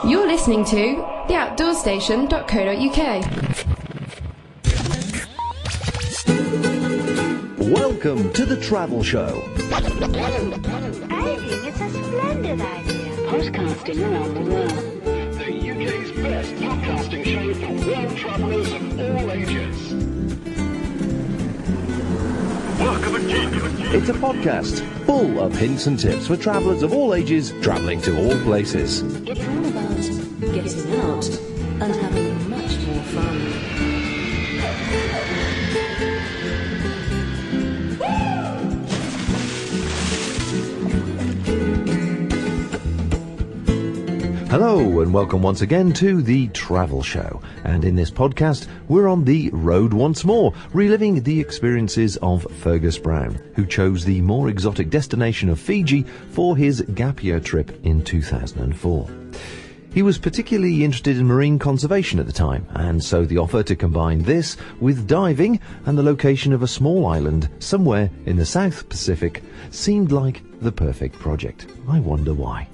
You're listening to theoutdoorstation.co.uk. Welcome to the Travel Show. I think it's a splendid idea. Podcasting around the world. The UK's best podcasting show for world travellers of all ages. Welcome again. It's a podcast full of hints and tips for travellers of all ages travelling to all places. It's all about getting out and having much more fun. Hello and welcome once again to the Travel Show. And in this podcast, we're on the road once more, reliving the experiences of Fergus Brown, who chose the more exotic destination of Fiji for his gap year trip in 2004. He was particularly interested in marine conservation at the time, and so the offer to combine this with diving and the location of a small island somewhere in the South Pacific seemed like the perfect project. I wonder why.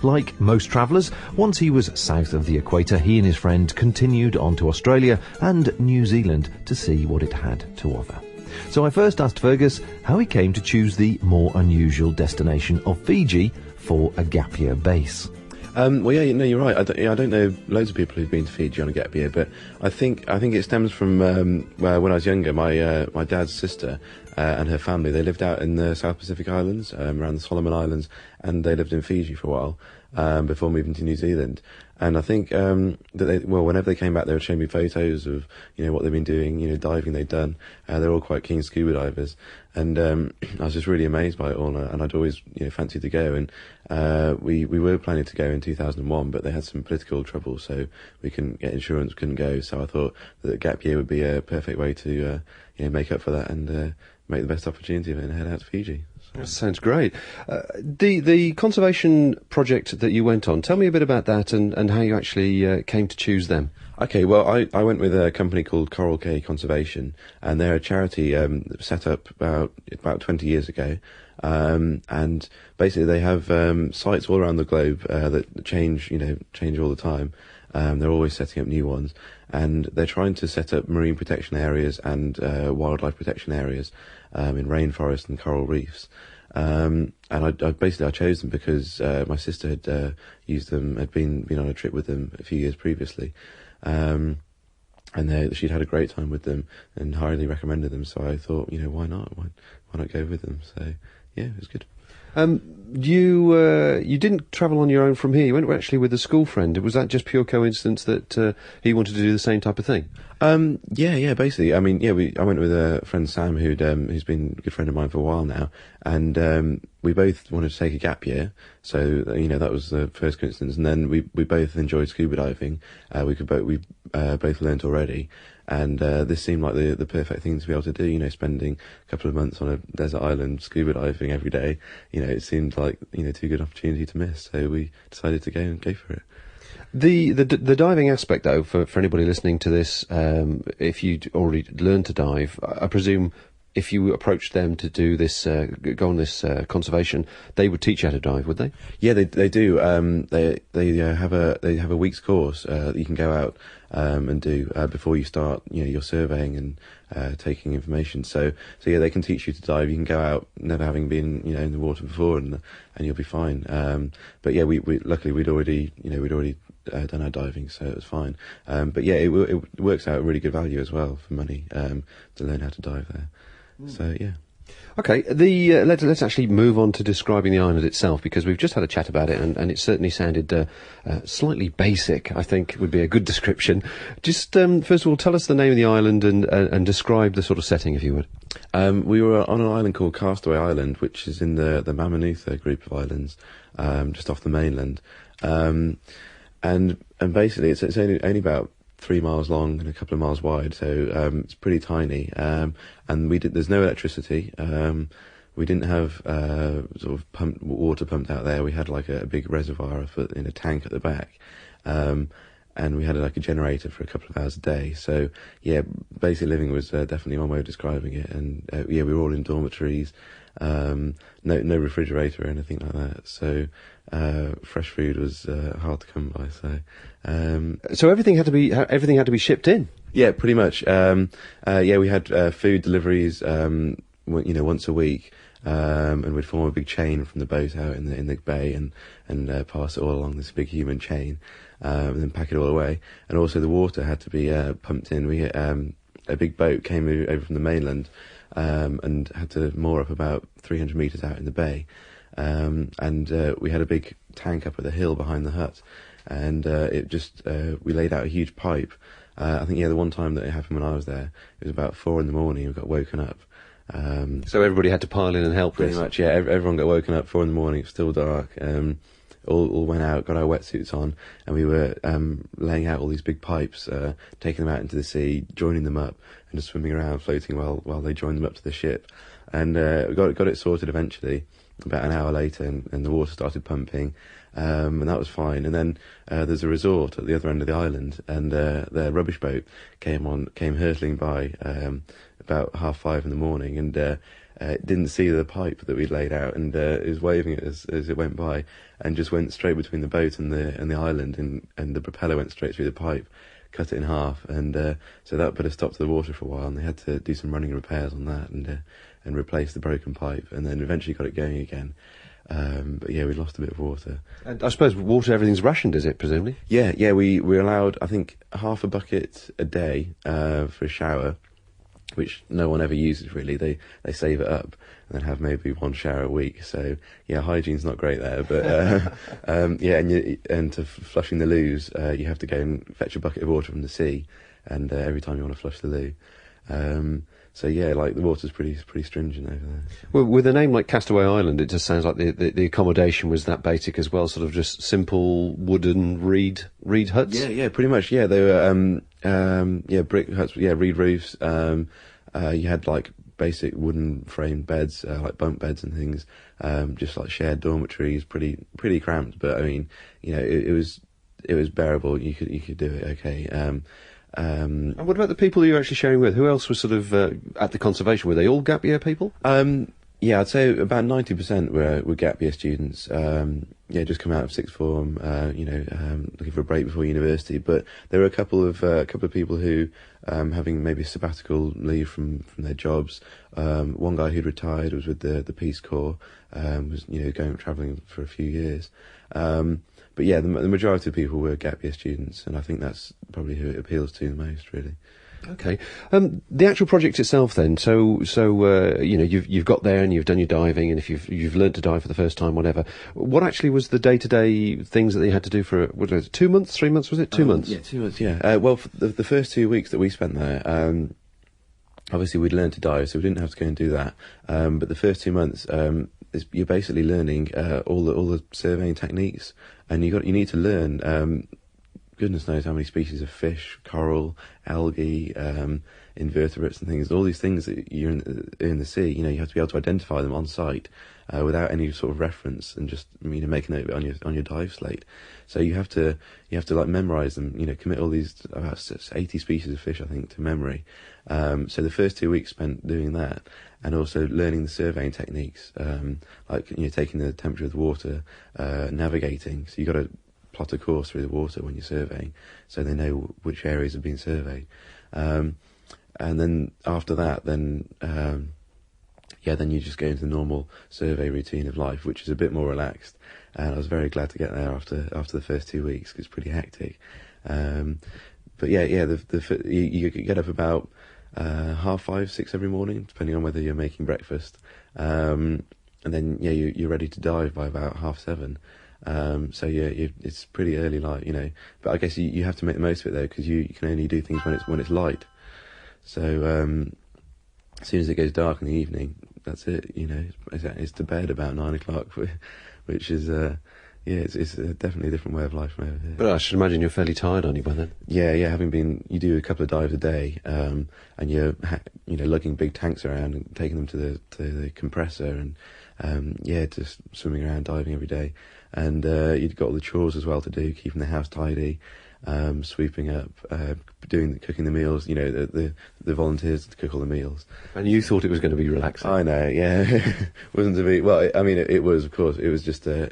Like most travellers, once he was south of the equator, he and his friend continued on to Australia and New Zealand to see what it had to offer. So I first asked Fergus how he came to choose the more unusual destination of Fiji for a gap year base. Well, yeah, no, you're right. I don't know loads of people who've been to Fiji on a gap year, but I think it stems from when I was younger. My dad's sister and her family, they lived out in the South Pacific Islands, around the Solomon Islands, and they lived in Fiji for a while before moving to New Zealand. And I think that whenever they came back, they would show me photos of what they've been doing, diving they'd done. They're all quite keen scuba divers, and I was just really amazed by it all. And I'd always fancied to go. And we were planning to go in 2001, but they had some political trouble, so we couldn't get insurance, couldn't go. So I thought that a gap year would be a perfect way to make up for that and make the best opportunity of it and head out to Fiji. That sounds great. The conservation project that you went on, tell me a bit about that and how you actually came to choose them. Okay, well, I went with a company called Coral Cay Conservation, and they're a charity set up about 20 years ago. And basically they have sites all around the globe that change all the time. They're always setting up new ones, and they're trying to set up marine protection areas and wildlife protection areas in rainforest and coral reefs. And I chose them because my sister had used them, had been on a trip with them a few years previously, and she'd had a great time with them and highly recommended them. So I thought, why not? Why not go with them? So yeah, it was good. You didn't travel on your own from here. You went actually with a school friend. Was that just pure coincidence that he wanted to do the same type of thing? Yeah, basically. I mean, I went with a friend, Sam, who's been a good friend of mine for a while now, and we both wanted to take a gap year. So that was the first coincidence, and then we both enjoyed scuba diving. We both learnt already. And this seemed like the perfect thing to be able to do, spending a couple of months on a desert island scuba diving every day. It seemed like too good an opportunity to miss. So we decided to go for it. The diving aspect, though, for anybody listening to this, if you'd already learned to dive, I presume if you approached them to do this, go on this conservation, they would teach you how to dive, would they? Yeah, they do. They have a week's course that you can go out and do before you start your surveying and taking information. So yeah, they can teach you to dive. You can go out never having been in the water before, and you'll be fine. But yeah, we luckily we'd already done our diving, so it was fine. But yeah, it works out at really good value as well for money to learn how to dive there. So yeah. Okay, let's actually move on to describing the island itself, because we've just had a chat about it, and it certainly sounded slightly basic, I think would be a good description. Just first of all, tell us the name of the island and describe the sort of setting, if you would. We were on an island called Castaway Island, which is in the Mamanutha group of islands, just off the mainland. And basically it's only about 3 miles long and a couple of miles wide, so it's pretty tiny. And there's no electricity. We didn't have sort of water pumped out there. We had like a big reservoir in a tank at the back. and we had like a generator for a couple of hours a day. So yeah, basic living was definitely one way of describing it. And yeah, we were all in dormitories, no refrigerator or anything like that. So fresh food was hard to come by. So everything had to be shipped in. Yeah, pretty much. Yeah, we had food deliveries, once a week. And we'd form a big chain from the boat out in the bay and pass it all along this big human chain, and then pack it all away. And also the water had to be pumped in. We a big boat came over from the mainland and had to moor up about 300 metres out in the bay. And we had a big tank up at the hill behind the hut, and we laid out a huge pipe. I think the one time that it happened when I was there, it was about 4 a.m. We got woken up. So everybody had to pile in and help. Pretty much, yeah. Everyone got woken up 4 a.m. It was still dark. All went out, got our wetsuits on, and we were laying out all these big pipes, taking them out into the sea, joining them up, and just swimming around, floating while they joined them up to the ship. And we got it sorted eventually. About an hour later, and the water started pumping, and that was fine. And then there's a resort at the other end of the island, and their rubbish boat came hurtling by about 5:30 in the morning, and didn't see the pipe that we'd laid out, and it was waving it as it went by, and just went straight between the boat and the island, and the propeller went straight through the pipe, cut it in half, and so that put a stop to the water for a while, and they had to do some running repairs on that, and replace the broken pipe, and then eventually got it going again. But yeah, we lost a bit of water. And I suppose water, everything's rationed, is it, presumably? Yeah, we're allowed, I think, half a bucket a day for a shower, which no one ever uses really. They save it up and then have maybe one shower a week. So yeah, hygiene's not great there. But yeah, and to flushing the loos, you have to go and fetch a bucket of water from the sea, and every time you want to flush the loo. So yeah, like the water's pretty stringent over there. Well, with a name like Castaway Island, it just sounds like the accommodation was that basic as well, sort of just simple wooden reed huts. Yeah, pretty much. Yeah, they were brick huts. Yeah, reed roofs. You had like basic wooden framed beds, like bunk beds and things. Just like shared dormitories, pretty cramped. But I mean, it was bearable. You could do it okay. And what about the people you were actually sharing with? Who else was sort of at the conservation? Were they all gap year people? Yeah, I'd say about 90% were gap year students. Just come out of sixth form, looking for a break before university. But there were a couple of people who, having maybe a sabbatical leave from their jobs. One guy who'd retired was with the Peace Corps, was going travelling for a few years. But yeah, the majority of people were gap year students, and I think that's probably who it appeals to the most, really. Okay. The actual project itself, then. So you've got there and you've done your diving, and if you've learnt to dive for the first time, whatever. What actually was the day-to-day things that you had to do for 2 months, 3 months? Was it 2 months? Yeah, 2 months. Yeah. Well, for the first 2 weeks that we spent there, obviously we'd learned to dive, so we didn't have to go and do that. But the first 2 months, you're basically learning all the surveying techniques, and you need to learn. Goodness knows how many species of fish, coral, algae, invertebrates and things. All these things that you're in the sea, you have to be able to identify them on site without any sort of reference, and just make a note of it on your dive slate. So you have to like memorise them. Commit all these about 80 species of fish, I think, to memory. So the first 2 weeks spent doing that, and also learning the surveying techniques, like taking the temperature of the water, navigating. So you got to plot a course through the water when you're surveying, so they know which areas have been surveyed. And then after that, then you just go into the normal survey routine of life, which is a bit more relaxed. And I was very glad to get there after the first 2 weeks, because it's pretty hectic. But you get up about 5:30, 6 every morning, depending on whether you're making breakfast. And then you're ready to dive by about 7:30. So it's pretty early light, But I guess you have to make the most of it though, because you can only do things when it's light. So as soon as it goes dark in the evening, that's it. It's to bed about 9 o'clock, which is it's definitely a different way of life from over here. But I should imagine you're fairly tired, aren't you, by then? Yeah. You do a couple of dives a day, and you're lugging big tanks around and taking them to the compressor, and just swimming around, diving every day. and you've got all the chores as well to do, keeping the house tidy, sweeping up, cooking the meals. You know, the volunteers to cook all the meals. And you thought it was going to be relaxing. I know, yeah. Wasn't to be. Well, I mean, it was, of course. It was just a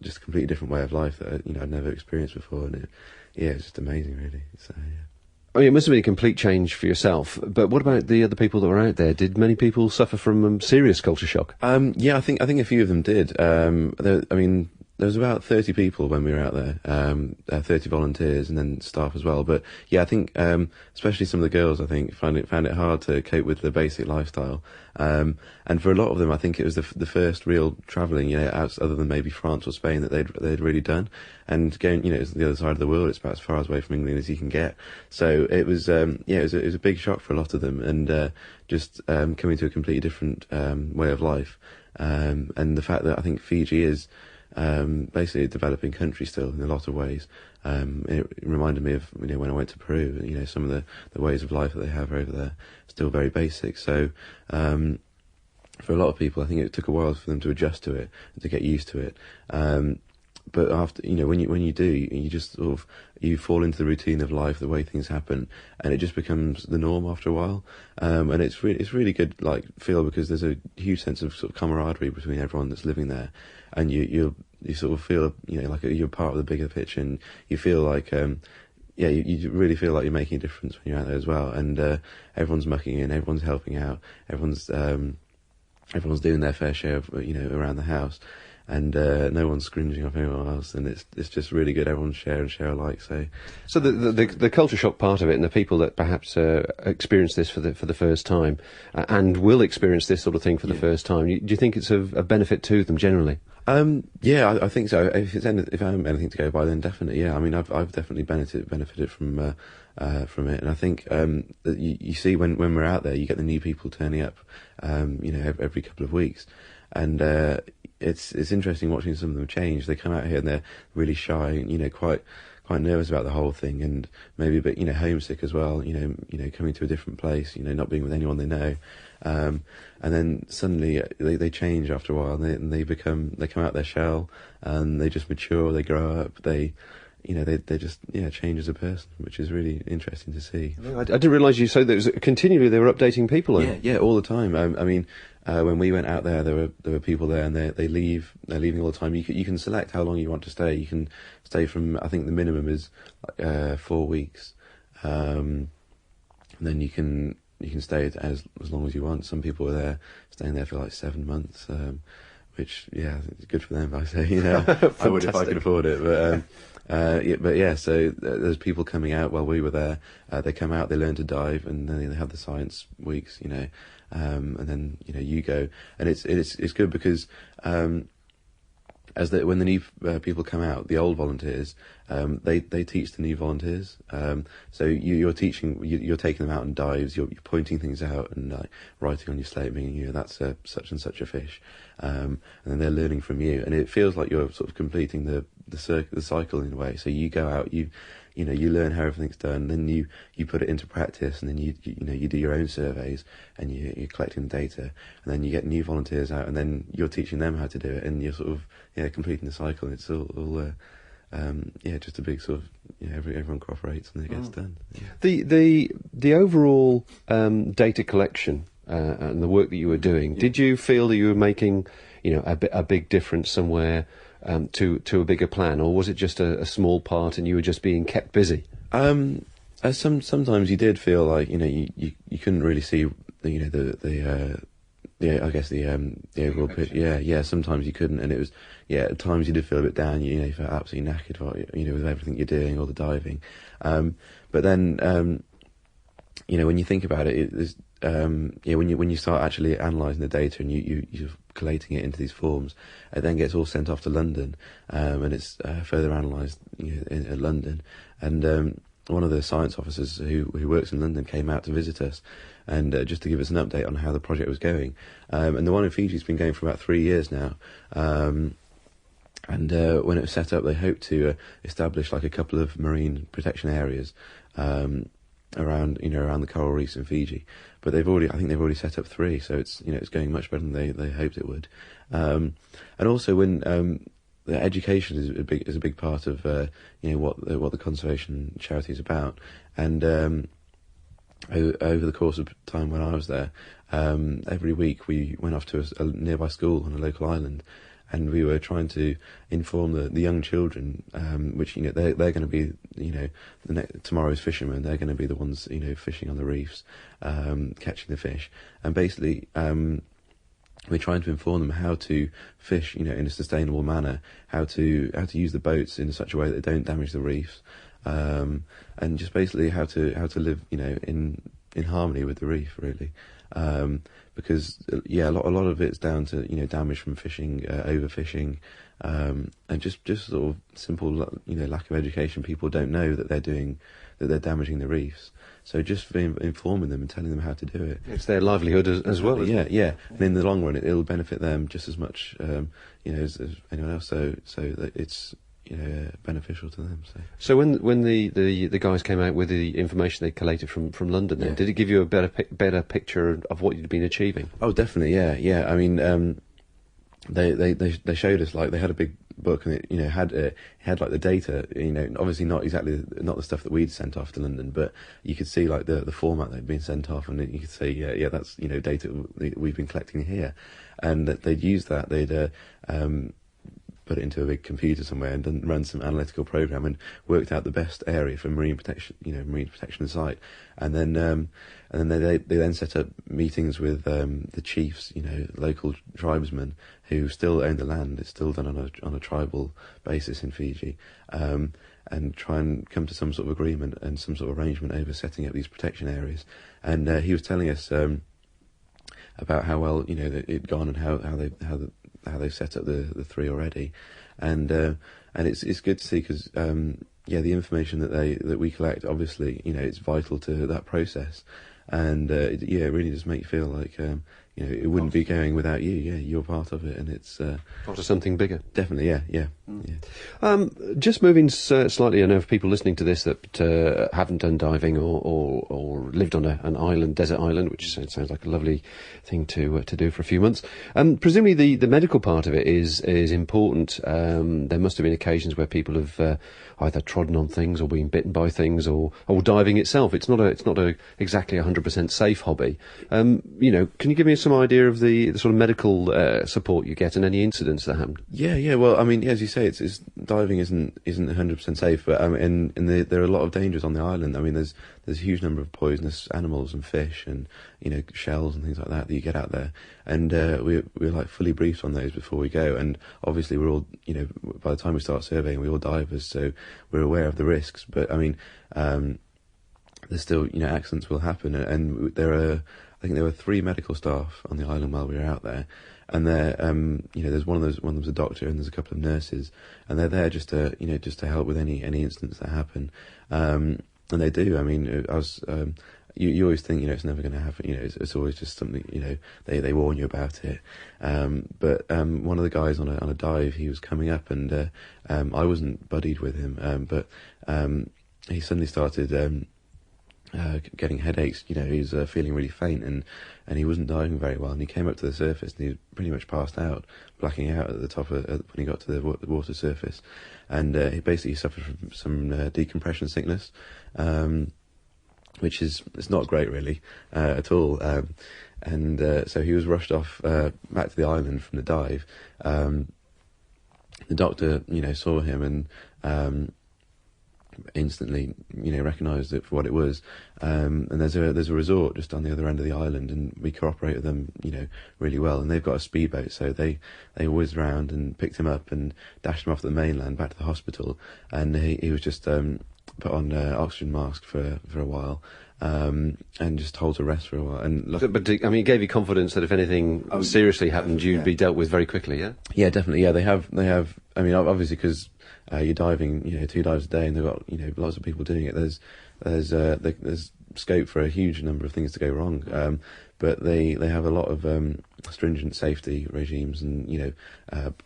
completely different way of life that I'd never experienced before, and it's just amazing, really. So yeah. I mean, it must have been a complete change for yourself. But what about the other people that were out there? Did many people suffer from serious culture shock? Yeah, I think a few of them did. There was about 30 people when we were out there, 30 volunteers and then staff as well. But yeah, I think especially some of the girls, I think, found it hard to cope with the basic lifestyle. And for a lot of them, I think it was the first real travelling, other than maybe France or Spain, that they'd really done. And going, it's the other side of the world. It's about as far away from England as you can get. So it was, it was a big shock for a lot of them, and just coming to a completely different way of life. And the fact that I think Fiji is basically a developing country still in a lot of ways. It reminded me of when I went to Peru. Some of the ways of life that they have over there still very basic. So for a lot of people, I think it took a while for them to adjust to it and to get used to it. But after, when you do, you just sort of, you fall into the routine of life, the way things happen, and it just becomes the norm after a while. And it's really good, feel, because there's a huge sense of sort of camaraderie between everyone that's living there, and you sort of feel, like you're part of the bigger picture, and you feel like, you really feel like you're making a difference when you're out there as well. And everyone's mucking in, everyone's helping out, everyone's doing their fair share of, around the house. And no one's scringing off anyone else, and it's just really good. Everyone's share alike. So the culture shock part of it, and the people that perhaps experience this for the first time, and will experience this sort of thing for the first time, do you think it's of benefit to them generally? Yeah, I think so. If I have anything to go by, then definitely. Yeah, I mean, I've definitely benefited from it, and I think that you see when we're out there, you get the new people turning up, every couple of weeks, and it's interesting watching some of them change. They come out here and they're really shy, and quite nervous about the whole thing, and maybe a bit homesick as well. Coming to a different place, not being with anyone they know, and then suddenly they change after a while, and they come out their shell, and they just mature. They grow up. They just change as a person, which is really interesting to see. I didn't realise you said that continually they were updating people. Yeah, all the time. When we went out there were people there, and they're leaving all the time. You can select how long you want to stay. You can stay from, I think the minimum is 4 weeks, and then you can stay as long as you want. Some people are there staying there for 7 months, which it's good for them. I say, I would if I could afford it, but so there's people coming out while we were there. They come out, they learn to dive, and then they have the science weeks, and then you go, and it's good because when the new people come out, the old volunteers, they teach the new volunteers. So you're teaching, you're taking them out on dives, you're pointing things out and writing on your slate, meaning that's such and such a fish, and then they're learning from you, and it feels like you're sort of completing the cycle in a way. So you go out, you learn how everything's done, then you put it into practice, and then you do your own surveys, and you're collecting data, and then you get new volunteers out, and then you're teaching them how to do it, and you're sort of completing the cycle. And it's all just a big sort of everyone cooperates and it gets done. Yeah. The overall data collection and the work that you were doing, did you feel that you were making a big difference somewhere to a bigger plan, or was it just a small part and you were just being kept busy? Sometimes you did feel like you couldn't really see the overall picture. Yeah. Sometimes you couldn't, and it was at times you did feel a bit down. You felt absolutely knackered, with everything you're doing, all the diving. But then when you think about it, when you start actually analysing the data and you're collating it into these forms, it then gets all sent off to London, and it's further analysed in London. And one of the science officers who works in London came out to visit us, and just to give us an update on how the project was going. And the one in Fiji's been going for about 3 years now. And when it was set up, they hoped to establish a couple of marine protection areas around the coral reefs in Fiji. But I think they've already set up 3, so it's going much better than they hoped it would. And also when the education is a big part of what the conservation charity is about, and over the course of time when I was there, every week we went off to a nearby school on a local island, and we were trying to inform the young children, which they're going to be tomorrow's fishermen. They're going to be the ones fishing on the reefs, catching the fish, and basically we're trying to inform them how to fish in a sustainable manner, how to use the boats in such a way that they don't damage the reefs, and just basically how to live in harmony with the reef, really. Because a lot of it's down to damage from fishing, overfishing, and just sort of simple lack of education. People don't know that they're damaging the reefs. So just informing them and telling them how to do it. It's their livelihood as well. Isn't it? Yeah. And in the long run, it'll benefit them just as much, as anyone else. So that it's beneficial to them. So when the guys came out with the information they collated from London, then did it give you a better picture of what you'd been achieving? Oh, definitely. Yeah. I mean, they showed us, like, they had a big book, and it had like the data. Obviously not the stuff that we'd sent off to London, but you could see like the format that had been sent off, and you could say that's data we've been collecting here, and that they'd use that. They'd put it into a big computer somewhere and then run some analytical program and worked out the best area for marine protection, marine protection site. And then they then set up meetings with the chiefs, local tribesmen who still own the land. It's still done on a tribal basis in Fiji, and try and come to some sort of agreement and some sort of arrangement over setting up these protection areas. And he was telling us about how well it'd gone, and how they've set up the three already, and it's good to see, because the information that we collect, obviously it's vital to that process, and it really does make you feel like it wouldn't be going without you. You're part of it, and it's part of something bigger. Definitely, yeah. Just moving slightly, I know of people listening to this that haven't done diving or lived on an island, desert island, which sounds like a lovely thing to do for a few months. Presumably the medical part of it is important. There must have been occasions where people have either trodden on things or been bitten by things, or diving itself. It's not exactly 100% safe hobby. Can you give me some idea of the sort of medical support you get and any incidents that happened? Yeah. Well, I mean, as you say, it's diving isn't 100% safe, but there are a lot of dangers on the island. I mean, there's a huge number of poisonous animals and fish and shells and things like that you get out there, and we're like fully briefed on those before we go. And obviously we're all by the time we start surveying, we're all divers, so we're aware of the risks. But I mean, there's still accidents will happen, and I think there were 3 medical staff on the island while we were out there, and they're there's one of them's a doctor, and there's a couple of nurses, and they're there just to help with any incidents that happen, and they do. I mean, you always think it's never going to happen. It's always just something. They warn you about it. But one of the guys on a dive, he was coming up, and I wasn't buddied with him, but he suddenly started getting headaches. He was feeling really faint, and he wasn't diving very well. And he came up to the surface, and he was pretty much passed out, blacking out at the top when he got to the water surface. And he basically suffered from some decompression sickness, which it's not great really at all. So he was rushed off back to the island from the dive. The doctor, saw him and instantly, recognised it for what it was. And there's a resort just on the other end of the island, and we cooperate with them, really well. And they've got a speedboat, so they whizzed round and picked him up and dashed him off the mainland back to the hospital. And he was just put on an oxygen mask for a while. And just told to rest for a while. And but I mean, it gave you confidence that if anything seriously happened, you'd be dealt with very quickly. Yeah, definitely. Yeah, they have. I mean, obviously, because you're diving, 2 dives a day, and they've got lots of people doing it. There's scope for a huge number of things to go wrong. But they have a lot of stringent safety regimes and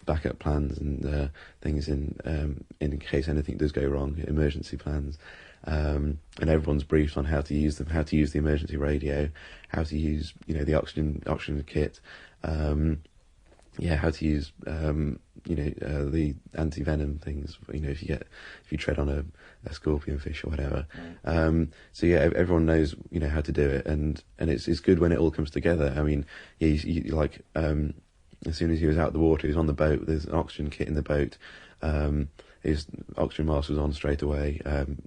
backup plans and things in case anything does go wrong. Emergency plans. And everyone's briefed on how to use them, how to use the emergency radio, how to use the oxygen kit, and how to use the anti-venom things, if you tread on a scorpion fish or whatever. So everyone knows how to do it, and it's good when it all comes together. I mean, you like as soon as he was out of the water, he was on the boat. There's an oxygen kit in the boat. His oxygen mask was on straight away,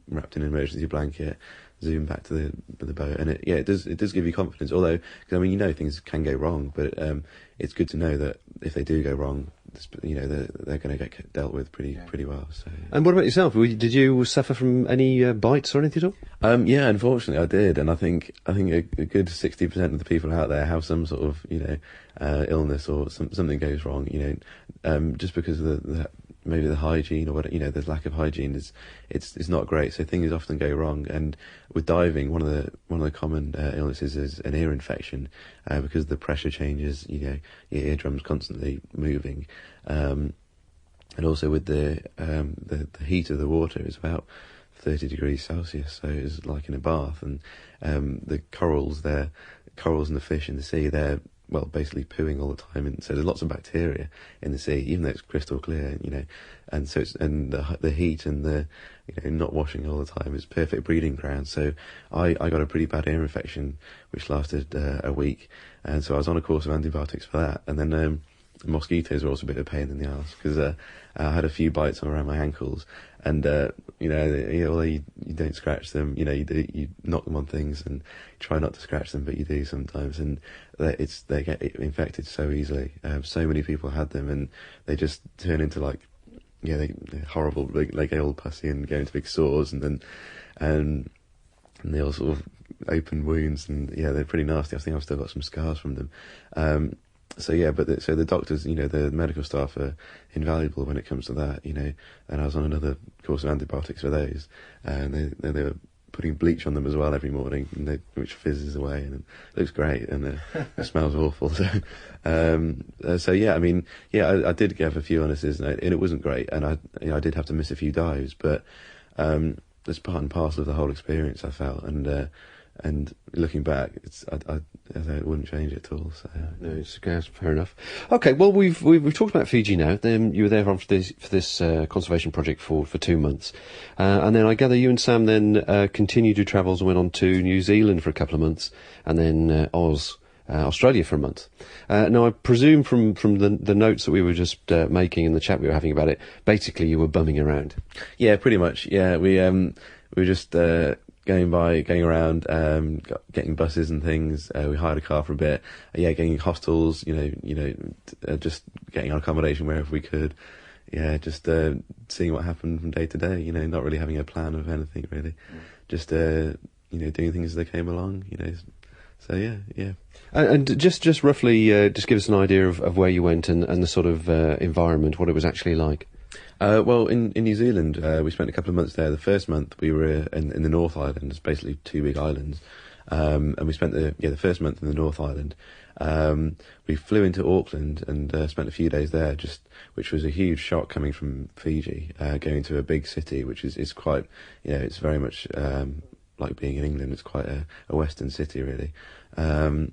wrapped in an emergency blanket, zoomed back to the boat, and it does give you confidence. Although, cause, I mean, things can go wrong, but it's good to know that if they do go wrong, they're going to get dealt with pretty well. So. And what about yourself? Did you suffer from any bites or anything at all? Yeah, unfortunately I did, and I think a good 60% of the people out there have some sort of illness or something goes wrong. Just because of maybe the hygiene or whatever, the lack of hygiene it's not great. So things often go wrong. And with diving, one of the common illnesses is an ear infection, because the pressure changes. Your eardrum's constantly moving, and also with the heat of the water is about 30 degrees Celsius, so it's like in a bath. And the corals and the fish in the sea, they're basically pooing all the time, and so there's lots of bacteria in the sea, even though it's crystal clear, and so the heat and the not washing all the time is perfect breeding ground. So I got a pretty bad ear infection which lasted a week, and so I was on a course of antibiotics for that. And then mosquitoes were also a bit of a pain in the arse, because I had a few bites around my ankles, and although you don't scratch them, you knock them on things and try not to scratch them, but you do sometimes, and they get infected so easily. So many people had them, and they just turn into they're horrible, they get all pussy and go into big sores, and they all sort of open wounds, and they're pretty nasty. I think I've still got some scars from them. So the doctors, the medical staff are invaluable when it comes to that, and I was on another course of antibiotics for those, and they were putting bleach on them as well every morning, which fizzes away, and it looks great, and it smells awful. So, I did have a few illnesses, and it wasn't great, and I did have to miss a few dives, but it's part and parcel of the whole experience, I felt, and looking back, I wouldn't change it at all. So no, it's fair enough. Okay, well we've talked about Fiji now. Then you were there for this conservation project for 2 months, and then I gather you and Sam then continued your travels and went on to New Zealand for a couple of months, and then Australia for a month. Now I presume from the notes that we were just making in the chat we were having about it, basically you were bumming around. Yeah, pretty much. Yeah, we were just going around, getting buses and things. We hired a car for a bit. Getting hostels, just getting our accommodation wherever we could. Yeah, just seeing what happened from day to day. Not really having a plan of anything really. Just doing things as they came along. So yeah. And just roughly, just give us an idea of where you went and the sort of environment, what it was actually like. In New Zealand, we spent a couple of months there. The first month we were in the North Island. It's basically 2 big islands, and we spent the first month in the North Island. We flew into Auckland and spent a few days there, which was a huge shock coming from Fiji, going to a big city, which is quite, it's very much like being in England. It's quite a Western city really, and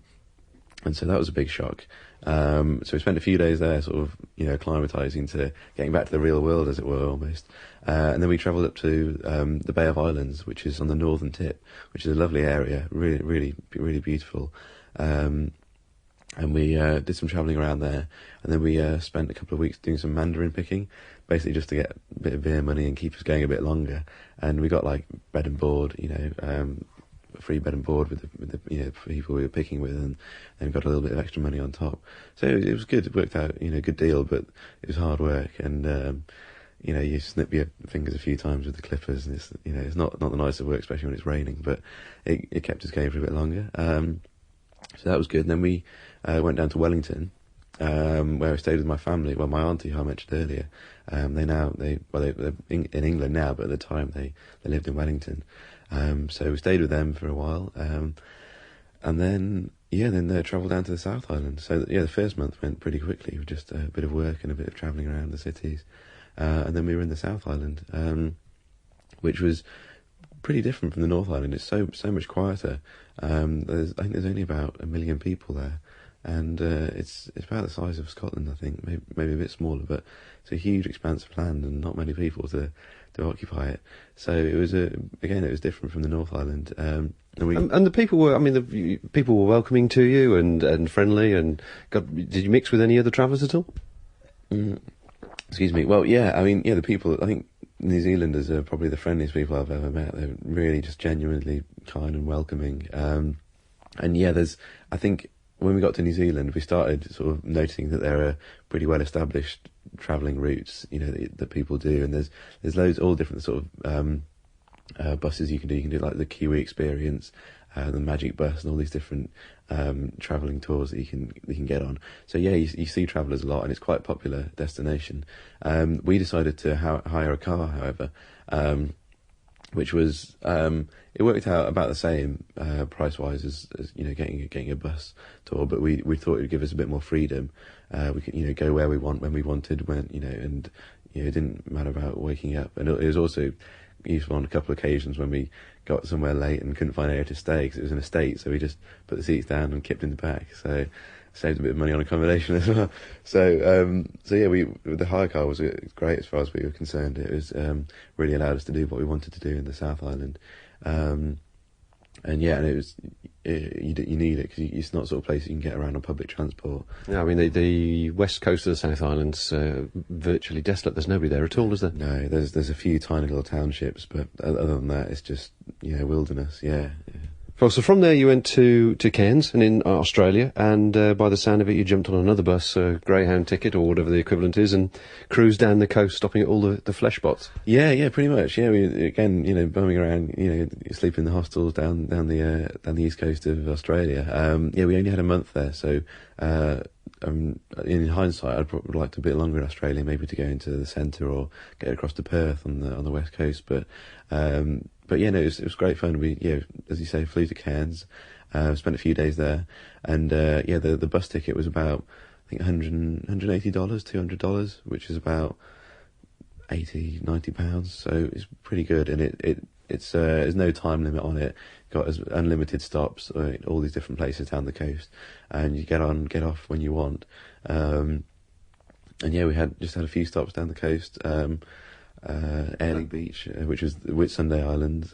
so that was a big shock. So we spent a few days there, sort of, acclimatising to getting back to the real world, as it were, almost. And then we travelled up to the Bay of Islands, which is on the northern tip, which is a lovely area, really, really, really beautiful. And we did some travelling around there, and then we spent a couple of weeks doing some mandarin picking, basically just to get a bit of beer money and keep us going a bit longer. And we got bed and board, free bed and board with the people we were picking with, and then got a little bit of extra money on top. So it was good. It worked out, a good deal, but it was hard work, and you snip your fingers a few times with the clippers, and it's not the nicest work, especially when it's raining. But it kept us going for a bit longer. So that was good. And then we went down to Wellington, where I stayed with my family. Well, my auntie, who I mentioned earlier, they're in England now, but at the time they lived in Wellington. So we stayed with them for a while, and then travelled down to the South Island. So the first month went pretty quickly with just a bit of work and a bit of travelling around the cities, and then we were in the South Island, which was pretty different from the North Island. It's so much quieter. I think there's only about 1 million people there, and it's about the size of Scotland, I think, maybe a bit smaller, but it's a huge expanse of land and not many people to occupy it. So it was it was different from the North Island. And the people were, the people were welcoming to you and friendly. And did you mix with any other travellers at all? Excuse me. Well, yeah. The people. I think New Zealanders are probably the friendliest people I've ever met. They're really just genuinely kind and welcoming. And yeah, I think when we got to New Zealand, we started sort of noticing that there are pretty well established travelling routes, that people do, and there's loads, all different sort of buses you can do. You can do like the Kiwi Experience, the Magic Bus, and all these different travelling tours that you can get on. So yeah, you see travellers a lot, and it's quite a popular destination. We decided to hire a car, however, which was it worked out about the same price wise as getting a bus tour, but we thought it would give us a bit more freedom. We could go where we want when we wanted, and it didn't matter about waking up. And it was also useful on a couple of occasions when we got somewhere late and couldn't find anywhere to stay because it was an estate, so we just put the seats down and kipped in the back. So saved a bit of money on accommodation as well. So yeah, the hire car was great as far as we were concerned. It was really allowed us to do what we wanted to do in the South Island. And it was you need it because it's not sort of place you can get around on public transport. Yeah, the west coast of the South Island's virtually desolate. There's nobody there at all, is there? No, there's a few tiny little townships, but other than that, it's just wilderness. Yeah. Well, so from there you went to Cairns and in Australia, and by the sound of it, you jumped on another bus, a Greyhound ticket or whatever the equivalent is, and cruised down the coast, stopping at all the flesh spots. Yeah, pretty much. Yeah, we again, bumming around, sleep in the hostels down the east coast of Australia. We only had a month there, so in hindsight, I'd probably liked a bit longer in Australia, maybe to go into the centre or get across to Perth on the west coast, but yeah, no, it was great fun. We, as you say, flew to Cairns, spent a few days there, and the bus ticket was about, I think, $180, $200, which is about £80-90. So it's pretty good, and it's there's no time limit on it. Got unlimited stops, all these different places down the coast, and you get off when you want. And yeah, we had a few stops down the coast. Airlie Beach, which was Whitsunday Island,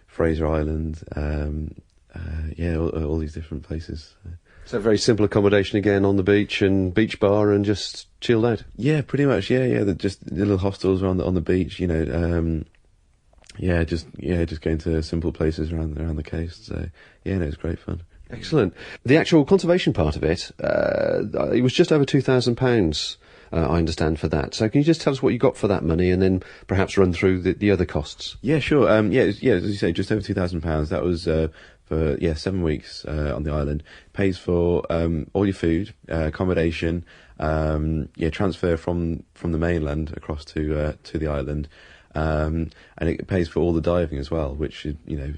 Fraser Island, all these different places. So very simple accommodation again on the beach and beach bar and just chilled out. Yeah, pretty much. Yeah. Just little hostels on the beach. Just going to simple places around the coast. So yeah, it's great fun. Excellent. The actual conservation part of it, it was just over £2,000. I understand, for that. So can you just tell us what you got for that money, and then perhaps run through the other costs? Yeah, sure. As you say, just over £2,000. That was for 7 weeks on the island. Pays for all your food, accommodation, transfer from the mainland across to the island, and it pays for all the diving as well. Which if you're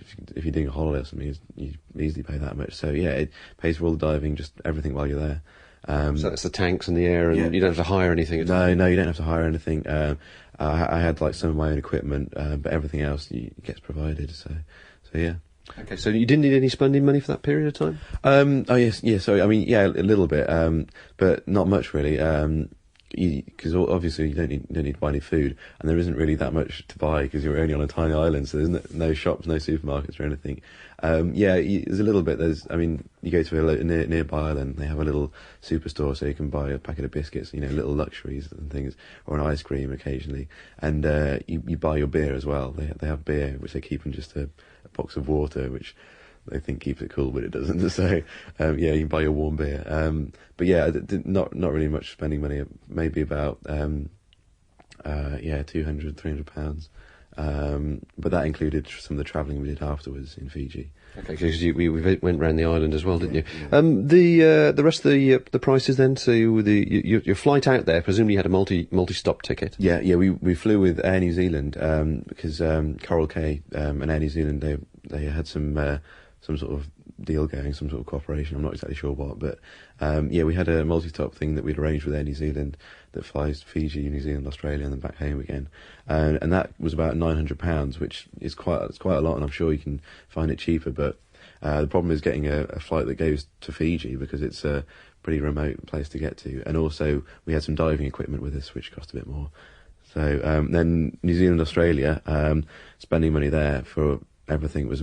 doing a holiday or something, you easily pay that much. So yeah, it pays for all the diving, just everything while you're there. So that's the tanks and the air, and you don't have to hire anything. No, you don't have to hire anything. I had some of my own equipment, but everything else gets provided. So yeah. Okay, so you didn't need any spending money for that period of time? Sorry. A little bit, but not much really. Because obviously you don't need to buy any food, and there isn't really that much to buy because you're only on a tiny island, so there's no shops, no supermarkets or anything. There's a little bit. You go to a nearby island, they have a little superstore, so you can buy a packet of biscuits, little luxuries and things, or an ice cream occasionally, and you buy your beer as well. They have beer which they keep in just a box of water, which they think keeps it cool, but it doesn't. So, you can buy your warm beer. But yeah, not really much spending money. Maybe about £200-300. But that included some of the travelling we did afterwards in Fiji. Okay, because we went round the island as well, didn't you? Yeah. The rest of the prices then. So your flight out there, presumably you had a multi-stop ticket. Yeah. We flew with Air New Zealand because Coral Cay and Air New Zealand they had some sort of deal going, some sort of cooperation. I'm not exactly sure what, but we had a multi-stop thing that we'd arranged with Air New Zealand that flies Fiji, New Zealand, Australia, and then back home again. And that was about £900, which is quite a lot, and I'm sure you can find it cheaper. But The problem is getting a flight that goes to Fiji, because it's a pretty remote place to get to, and also we had some diving equipment with us, which cost a bit more. So then New Zealand, Australia, spending money there for everything came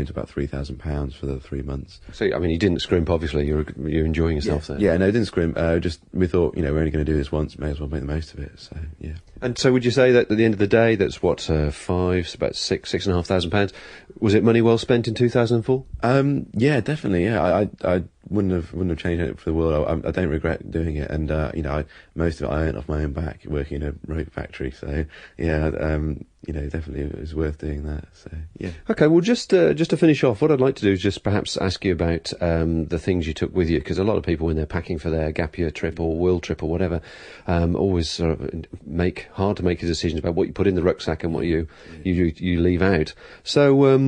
to about £3,000 for the 3 months. So, I mean, you didn't scrimp, obviously. You're enjoying yourself there. Yeah, no, I didn't scrimp. We thought, we're only going to do this once, may as well make the most of it. So, yeah. And so would you say that at the end of the day, that's what, about £6,500? Was it money well spent in 2004? Yeah, definitely. Yeah, I wouldn't have changed it for the world. I don't regret doing it, and most of it I earned off my own back working in a rope factory. So yeah, definitely it was worth doing that. So yeah. Okay, well, just to finish off, what I'd like to do is just perhaps ask you about the things you took with you, because a lot of people, when they're packing for their gap year trip or world trip or whatever, always sort of hard to make decisions about what you put in the rucksack and what you leave out. So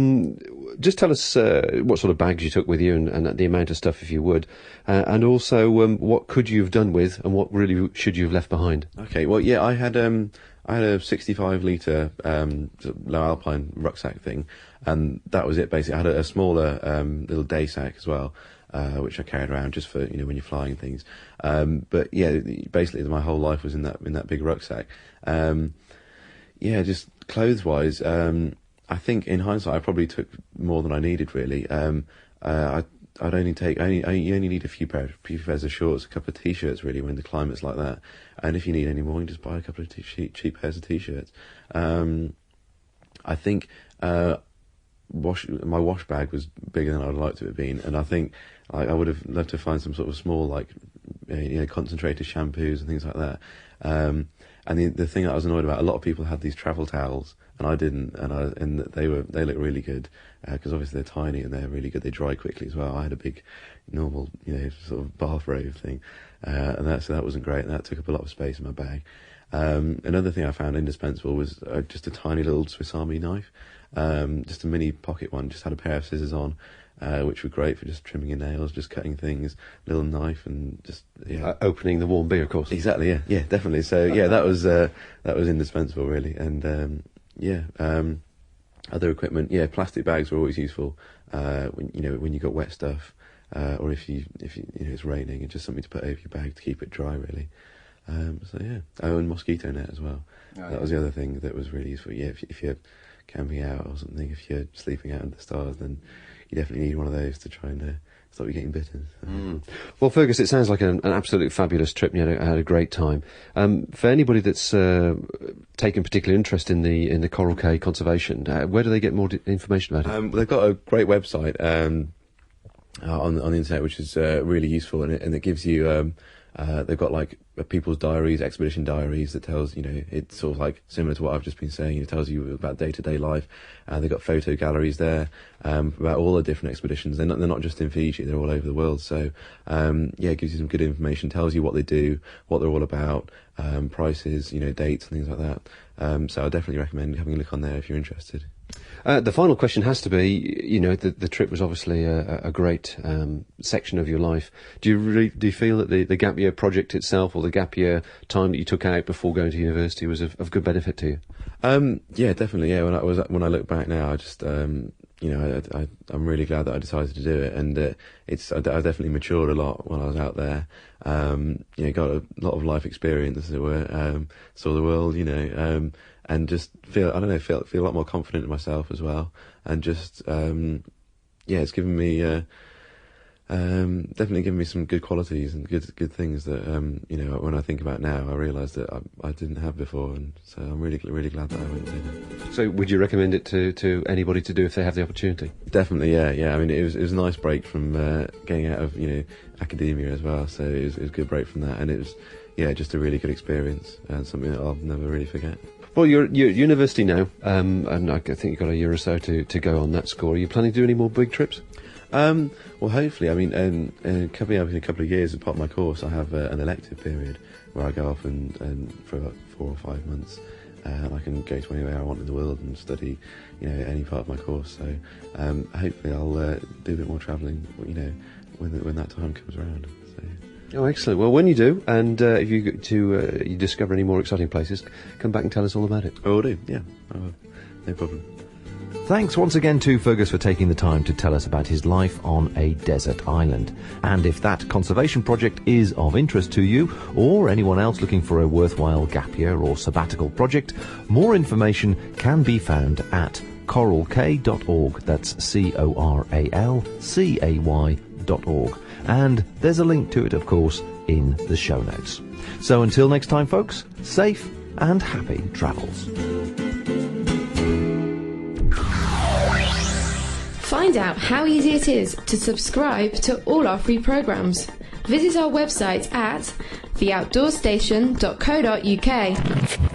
just tell us what sort of bags you took with you and the amount of stuff, if you would, and also what could you have done with, and what really should you have left behind. Okay, well, yeah, I had a 65-litre low alpine rucksack thing, and that was it basically. I had a smaller little day sack as well, which I carried around just for when you're flying things. But yeah, basically my whole life was in that big rucksack. Yeah, just clothes-wise, I think in hindsight I probably took more than I needed really. You only need a few pairs of shorts, a couple of t-shirts really when the climate's like that, and if you need any more, you just buy a couple of cheap pairs of t-shirts. I think my wash bag was bigger than I'd liked to have been, and I think I would have loved to find some sort of small concentrated shampoos and things like that. And the thing that I was annoyed about, a lot of people had these travel towels, and I didn't, and they look really good, because obviously they're tiny and they're really good. They dry quickly as well. I had a big, normal, sort of bathrobe thing, and that wasn't great, and that took up a lot of space in my bag. Another thing I found indispensable was just a tiny little Swiss Army knife, just a mini pocket one. Just had a pair of scissors on, which were great for just trimming your nails, just cutting things, little knife, and just opening the warm beer, of course. Exactly, yeah, definitely. So yeah, that was indispensable really, and other equipment, plastic bags were always useful when you got wet stuff, or if you it's raining, and just something to put over your bag to keep it dry really. So yeah, and mosquito net as well. That was the other thing that was really useful. Yeah, if you're camping out or something, if you're sleeping out under the stars, then you definitely need one of those to try and stop you getting bitten. So. Well, Fergus, it sounds like an absolute fabulous trip. You had a great time. For anybody that's taken particular interest in the Coral Cay conservation, where do they get more information about it? They've got a great website on the internet, which is really useful, and it gives you. They've got like people's diaries, expedition diaries, that tells, it's sort of like similar to what I've just been saying. It tells you about day-to-day life. They've got photo galleries there about all the different expeditions. They're not just in Fiji, they're all over the world. So it gives you some good information, tells you what they do, what they're all about, prices, dates and things like that. So I definitely recommend having a look on there if you're interested. The final question has to be, the trip was obviously a great section of your life. Do you feel that the gap year project itself, or the gap year time that you took out before going to university, was of good benefit to you? Yeah, definitely. Yeah, when I look back now, I just I'm really glad that I decided to do it, and I definitely matured a lot when I was out there. Got a lot of life experience, as it were. Saw the world, and just feel a lot more confident in myself as well, and just it's given me definitely given me some good qualities and good things that when I think about now, I realise that I didn't have before, and so I'm really glad that I went and did it. So would you recommend it to anybody to do if they have the opportunity? Definitely, yeah. I mean, it was a nice break from getting out of academia as well, so it was a good break from that, and it was just a really good experience and something that I'll never really forget. Well, you're at university now, and I think you've got a year or so to go on that score. Are you planning to do any more big trips? Well, hopefully. I mean, coming up in a couple of years, as part of my course, I have an elective period where I go off and for about 4 or 5 months, I can go to anywhere I want in the world and study, any part of my course. So hopefully I'll do a bit more travelling, when that time comes around. So. Oh, excellent. Well, when you do, and if you discover any more exciting places, come back and tell us all about it. I will do, yeah. I will. No problem. Thanks once again to Fergus for taking the time to tell us about his life on a desert island. And if that conservation project is of interest to you, or anyone else looking for a worthwhile gap year or sabbatical project, more information can be found at coralcay.org. That's coralcay.org. And there's a link to it, of course, in the show notes. So until next time, folks, safe and happy travels. Find out how easy it is to subscribe to all our free programmes. Visit our website at theoutdoorstation.co.uk.